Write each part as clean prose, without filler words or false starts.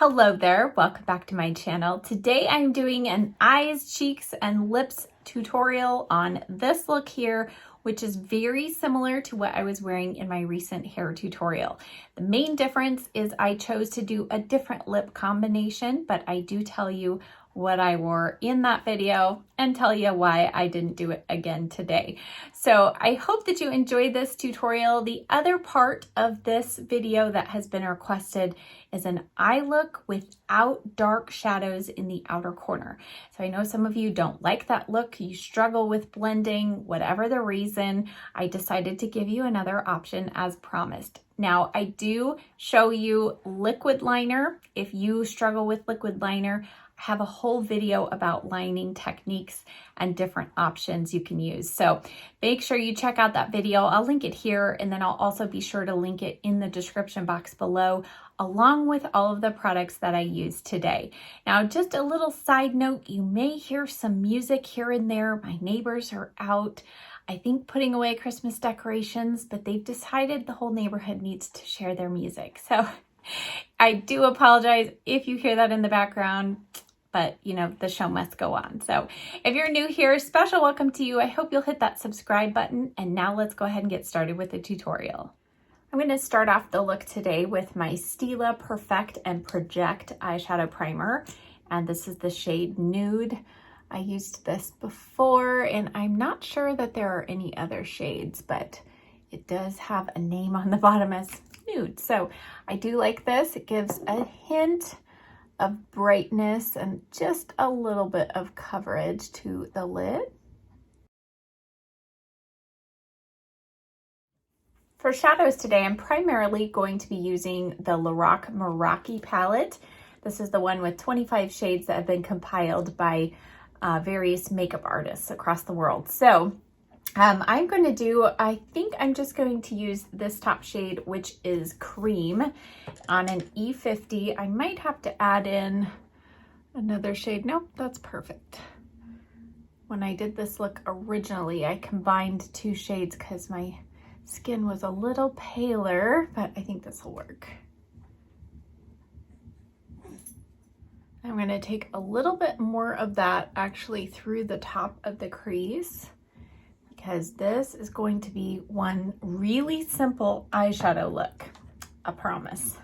Hello there, welcome back to my channel. Today I'm doing an eyes, cheeks, and lips tutorial on this look here, which is very similar to what I was wearing in my recent hair tutorial. The main difference is I chose to do a different lip combination, but I do tell you what I wore in that video and tell you why I didn't do it again today. So I hope that you enjoyed this tutorial. The other part of this video that has been requested is an eye look without dark shadows in the outer corner. So I know some of you don't like that look, you struggle with blending, whatever the reason, I decided to give you another option as promised. Now I do show you liquid liner. If you struggle with liquid liner, I have a whole video about lining techniques and different options you can use. So make sure you check out that video. I'll link it here, and then I'll also be sure to link it in the description box below, along with all of the products that I used today. Now, just a little side note, you may hear some music here and there. My neighbors are out, I think, putting away Christmas decorations, but they've decided the whole neighborhood needs to share their music. So I do apologize if you hear that in the background, but you know, the show must go on. So if you're new here, special welcome to you. I hope you'll hit that subscribe button. And now let's go ahead and get started with the tutorial. I'm going to start off the look today with my Stila Perfect and Project eyeshadow primer. And this is the shade Nude. I used this before, and I'm not sure that there are any other shades, but it does have a name on the bottom as Nude. So I do like this. It gives a hint of brightness and just a little bit of coverage to the lid. For shadows today, I'm primarily going to be using the Lorac Meraki palette. This is the one with 25 shades that have been compiled by various makeup artists across the world. So I'm going to do, I think I'm just going to use this top shade, which is Cream, on an E50. I might have to add in another shade. Nope, that's perfect. When I did this look originally, I combined two shades because my skin was a little paler, but I think this will work. I'm going to take a little bit more of that actually through the top of the crease, because this is going to be one really simple eyeshadow look, I promise.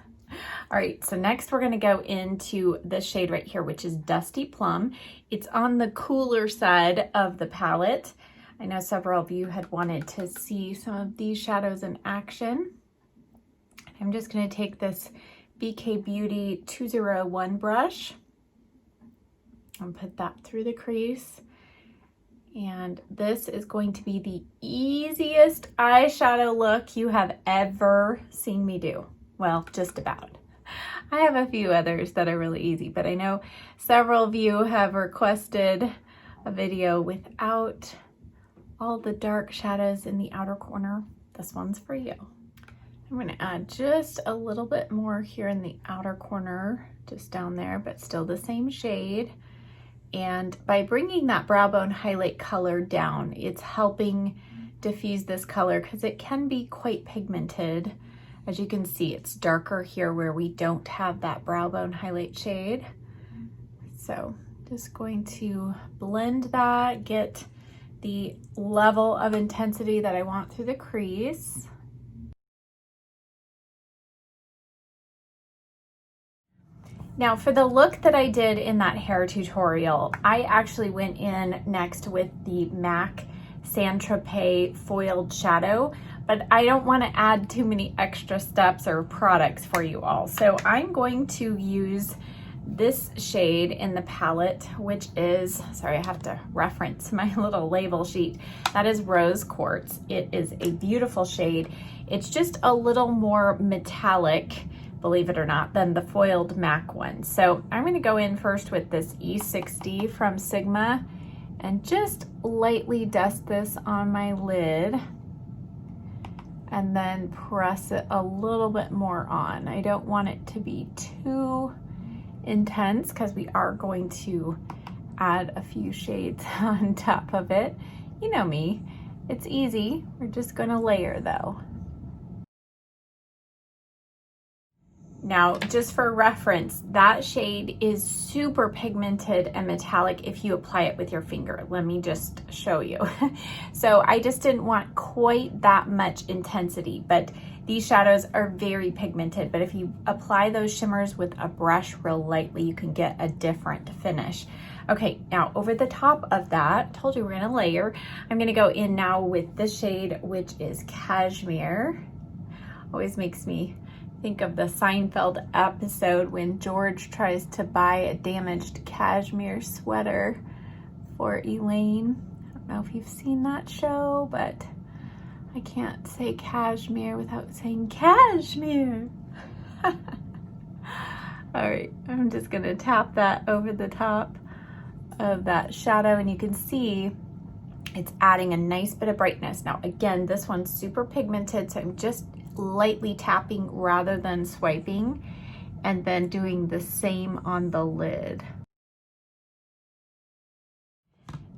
All right, so next we're gonna go into this shade right here, which is Dusty Plum. It's on the cooler side of the palette. I know several of you had wanted to see some of these shadows in action. I'm just gonna take this BK Beauty 201 brush and put that through the crease. And this is going to be the easiest eyeshadow look you have ever seen me do. Well, just about. I have a few others that are really easy, but I know several of you have requested a video without all the dark shadows in the outer corner. This one's for you. I'm going to add just a little bit more here in the outer corner, just down there, but still the same shade. And by bringing that brow bone highlight color down, it's helping diffuse this color because it can be quite pigmented. As you can see, it's darker here where we don't have that brow bone highlight shade. So just going to blend that, get the level of intensity that I want through the crease. Now for the look that I did in that hair tutorial, I actually went in next with the MAC Saint-Tropez foiled shadow, but I don't want to add too many extra steps or products for you all. So I'm going to use this shade in the palette, which is, sorry, I have to reference my little label sheet. That is Rose Quartz. It is a beautiful shade. It's just a little more metallic, believe it or not, than the foiled MAC one. So I'm going to go in first with this E60 from Sigma and just lightly dust this on my lid and then press it a little bit more on. I don't want it to be too intense because we are going to add a few shades on top of it. You know me, it's easy. We're just going to layer though. Now, just for reference, that shade is super pigmented and metallic if you apply it with your finger. Let me just show you. So I just didn't want quite that much intensity, but these shadows are very pigmented. But if you apply those shimmers with a brush real lightly, you can get a different finish. Okay, now over the top of that, told you we're gonna layer, I'm gonna go in now with this shade, which is Cashmere. Always makes me think of the Seinfeld episode when George tries to buy a damaged cashmere sweater for Elaine. I don't know if you've seen that show, but I can't say cashmere without saying cashmere. All right, I'm just gonna tap that over the top of that shadow, and you can see it's adding a nice bit of brightness. Now, again, this one's super pigmented, so I'm just lightly tapping rather than swiping, and then doing the same on the lid.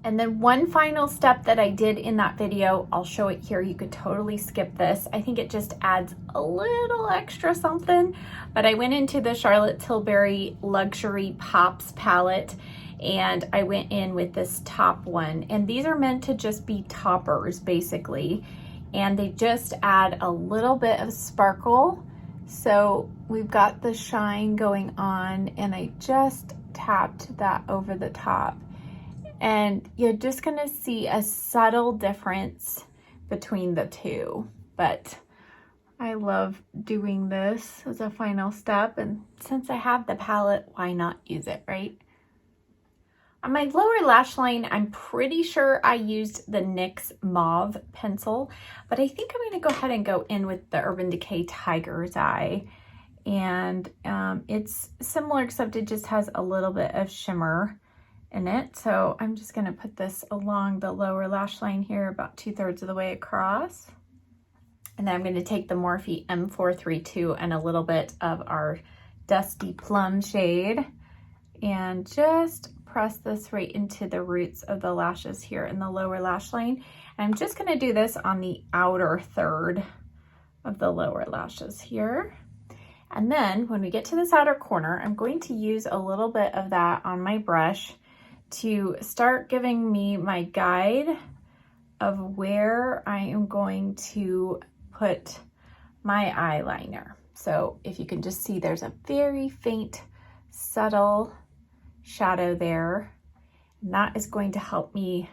And then one final step that I did in that video, I'll show it here. You could totally skip this. I think it just adds a little extra something, but I went into the Charlotte Tilbury Luxury Pops palette, and I went in with this top one. And these are meant to just be toppers, basically. And they just add a little bit of sparkle. So we've got the shine going on, and I just tapped that over the top. And you're just gonna see a subtle difference between the two. But I love doing this as a final step. And since I have the palette, why not use it, right? On my lower lash line, I'm pretty sure I used the NYX Mauve pencil, but I think I'm gonna go ahead and go in with the Urban Decay Tiger's Eye. And it's similar, except it just has a little bit of shimmer in it. So I'm just gonna put this along the lower lash line here, about 2/3 of the way across. And then I'm gonna take the Morphe M432 and a little bit of our Dusty Plum shade and just press this right into the roots of the lashes here in the lower lash line. And I'm just gonna do this on the outer third of the lower lashes here. And then when we get to this outer corner, I'm going to use a little bit of that on my brush to start giving me my guide of where I am going to put my eyeliner. So if you can just see, there's a very faint, subtle shadow there, and that is going to help me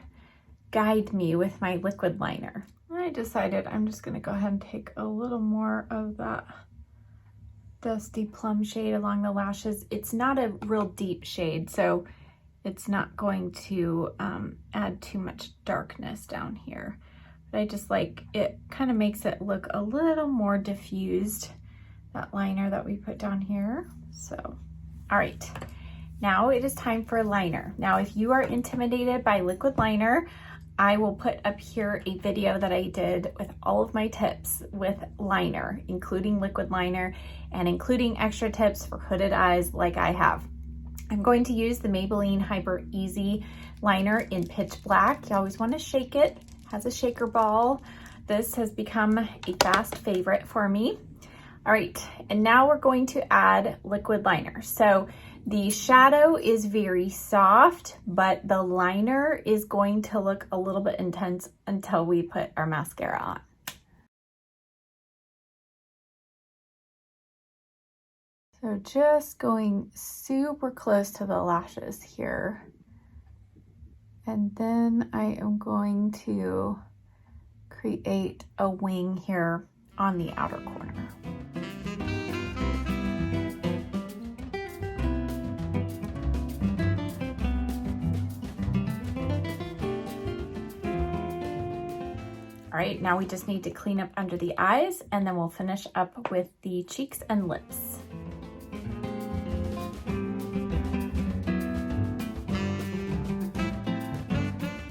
guide me with my liquid liner. I decided I'm just going to go ahead and take a little more of that Dusty Plum shade along the lashes. It's not a real deep shade, so it's not going to add too much darkness down here. But I just like it, kind of makes it look a little more diffused, that liner that we put down here. So, all right. Now it is time for liner. Now, if you are intimidated by liquid liner, I will put up here a video that I did with all of my tips with liner, including liquid liner and including extra tips for hooded eyes like I have. I'm going to use the Maybelline Hyper Easy liner in Pitch Black. You always want to shake it. It has a shaker ball. This has become a fast favorite for me. All right, and now we're going to add liquid liner. So the shadow is very soft, but the liner is going to look a little bit intense until we put our mascara on. So just going super close to the lashes here. And then I am going to create a wing here on the outer corner. All right, now we just need to clean up under the eyes, and then we'll finish up with the cheeks and lips.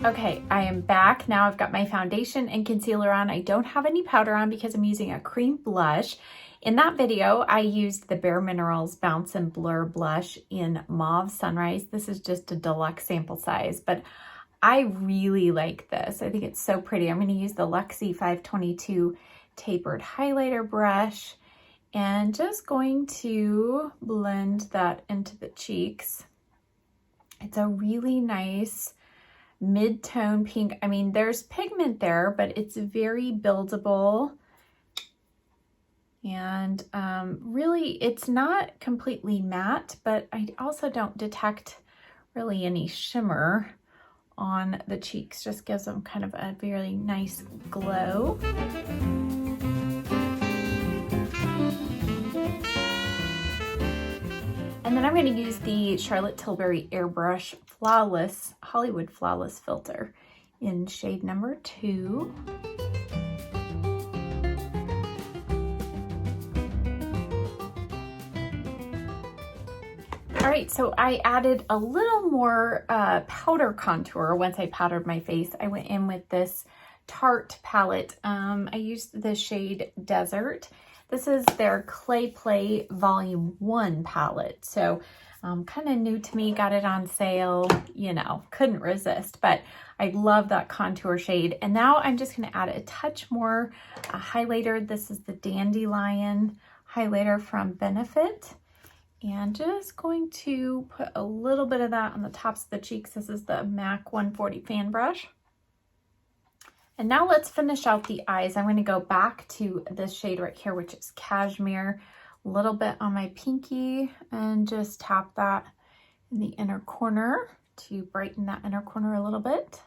Okay, I am back. Now I've got my foundation and concealer on. I don't have any powder on because I'm using a cream blush. In that video, I used the Bare Minerals Bounce and Blur blush in Mauve Sunrise. This is just a deluxe sample size, but I really like this. I think it's so pretty. I'm going to use the Luxie 522 tapered highlighter brush, And just going to blend that into the cheeks. It's a really nice mid-tone pink. I mean, there's pigment there, but it's very buildable. And really, it's not completely matte, but I also don't detect really any shimmer on the cheeks. Just gives them kind of a very nice glow. And then I'm going to use the Charlotte Tilbury Airbrush Flawless, Hollywood Flawless Filter in shade number 2. All right, so I added a little more powder contour once I powdered my face. I went in with this Tarte palette. I used the shade Desert. This is their Clay Play Volume 1 palette. So kind of new to me, got it on sale, you know, couldn't resist, but I love that contour shade. And now I'm just gonna add a touch more highlighter. This is the Dandelion highlighter from Benefit. And just going to put a little bit of that on the tops of the cheeks. This is the MAC 140 fan brush. And now let's finish out the eyes. I'm going to go back to this shade right here, which is Cashmere, a little bit on my pinky, and just tap that in the inner corner to brighten that inner corner a little bit.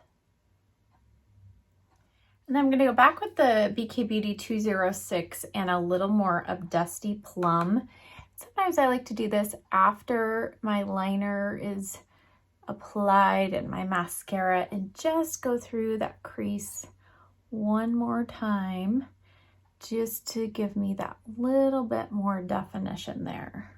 And then I'm going to go back with the BK Beauty 206 and a little more of Dusty Plum. Sometimes I like to do this after my liner is applied and my mascara, and just go through that crease one more time just to give me that little bit more definition there.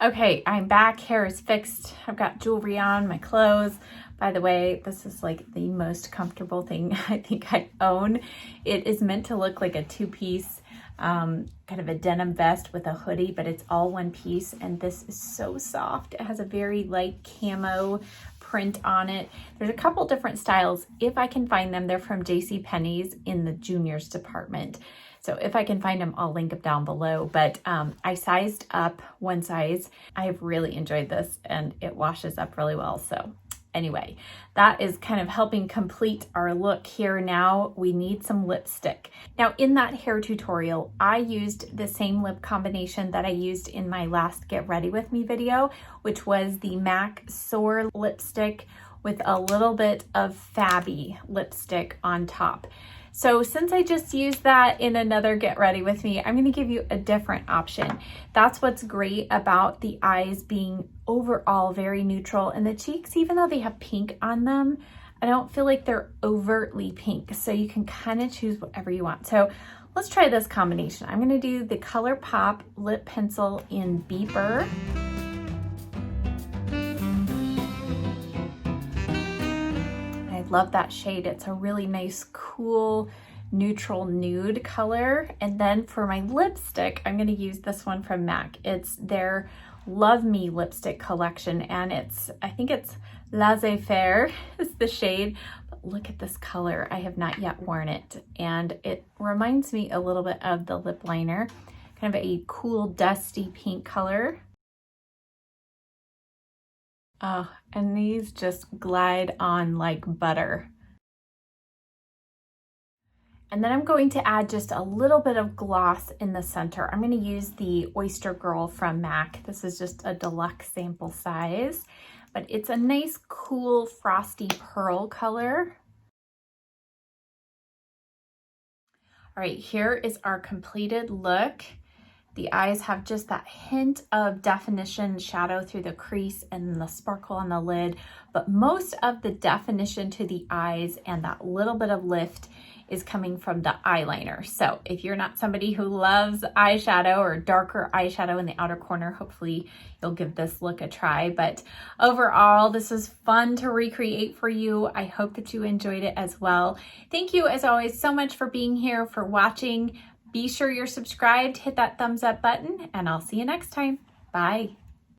Okay, I'm back. Hair is fixed. I've got jewelry on, my clothes. By the way, this is like the most comfortable thing I think I own. It is meant to look like a two-piece kind of a denim vest with a hoodie, but it's all one piece, and this is so soft. It has a very light camo print on it. There's a couple different styles. If I can find them, they're from JCPenney's in the juniors department. So if I can find them, I'll link them down below. But I sized up one size. I've really enjoyed this, and it washes up really well. So anyway, that is kind of helping complete our look here. Now we need some lipstick. Now in that hair tutorial, I used the same lip combination that I used in my last Get Ready With Me video, which was the MAC Soar lipstick with a little bit of Fabby lipstick on top. So since I just used that in another Get Ready With Me, I'm going to give you a different option. That's what's great about the eyes being overall very neutral, and the cheeks, even though they have pink on them, I don't feel like they're overtly pink. So you can kind of choose whatever you want. So let's try this combination. I'm going to do the ColourPop lip pencil in Beeper. Love that shade. It's a really nice, cool, neutral nude color. And then for my lipstick, I'm going to use this one from MAC. It's their Love Me lipstick collection, and I think it's Laissez-Faire is the shade. But look at this color. I have not yet worn it, and it reminds me a little bit of the lip liner, kind of a cool, dusty pink color. Oh, and these just glide on like butter. And then I'm going to add just a little bit of gloss in the center. I'm going to use the Oyster Girl from MAC. This is just a deluxe sample size, but it's a nice, cool, frosty pearl color. All right, here is our completed look. The eyes have just that hint of definition, shadow through the crease and the sparkle on the lid, but most of the definition to the eyes and that little bit of lift is coming from the eyeliner. So if you're not somebody who loves eyeshadow or darker eyeshadow in the outer corner, hopefully you'll give this look a try. But overall, this was fun to recreate for you. I hope that you enjoyed it as well. Thank you as always so much for being here, for watching. Be sure you're subscribed, hit that thumbs up button, and I'll see you next time. Bye.